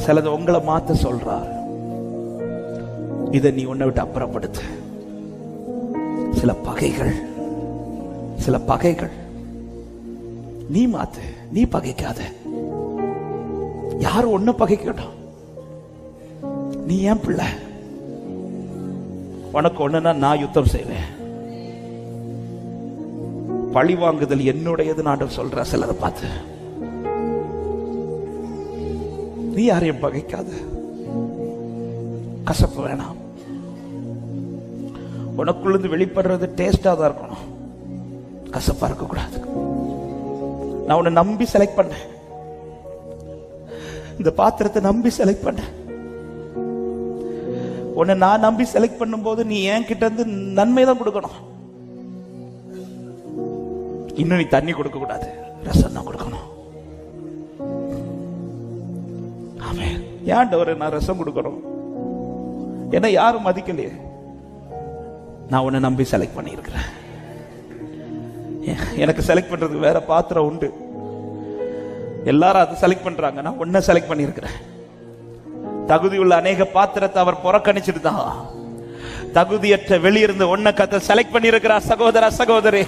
சிலது உங்களை மாத்த சொல்றார். இதை நீ உன்னை விட்டு அப்புறப்படுத்து. சில பகைகள் நீ மாத்து, நீ பகைக்காத. யாரும் ஒண்ணு பகைக்கட்டும், நீ ஏன் பிள்ளை, உனக்கு ஒண்ணுன்னா நான் யுத்தம் செய்வேன். பழி வாங்குதல் என்னுடையது நான் சொல்ற. சிலரை பார்த்து நீ யாரையும் பகைக்காத. கசப்பு வேணாம். உனக்குள்ளது வெளிப்படுறது டேஸ்டா தான் இருக்கணும், கசப்பா இருக்க கூடாது. நான் உன்னை நம்பி செலக்ட் பண்ணேன், இந்த பாத்திரத்தை நம்பி செலக்ட் பண்ணேன். உன்னை நான் நம்பி செலக்ட் பண்ணும் போது நீ என் கிட்ட இருந்து நன்மை தான் கொடுக்கணும். இன்னும் நீ தண்ணி கொடுக்க கூடாது, ரசம் தான் கொடுக்கணும். ஆமென். ஏன்டவரே நான் ரசம் கொடுக்கணும், என்ன யாரும் மதிக்கலையே. நான் உன்னை நம்பி செலக்ட் பண்ணியிருக்கிறேன். எனக்கு செலக்ட் பண்றதுக்கு வேற பாத்திரம் உண்டு, எல்லாரும் அதை செலக்ட் பண்றாங்க. நான் உன்னை செலக்ட் பண்ணியிருக்கிறேன். தகுதியுள்ள அநேக பாத்திரத்தை அவர் புறக்கணிச்சிட்டு தான் தகுதியற்ற வெளியிருந்து உன்னை கத்த செலக்ட் பண்ணியிருக்கிறார். சகோதர சகோதரி,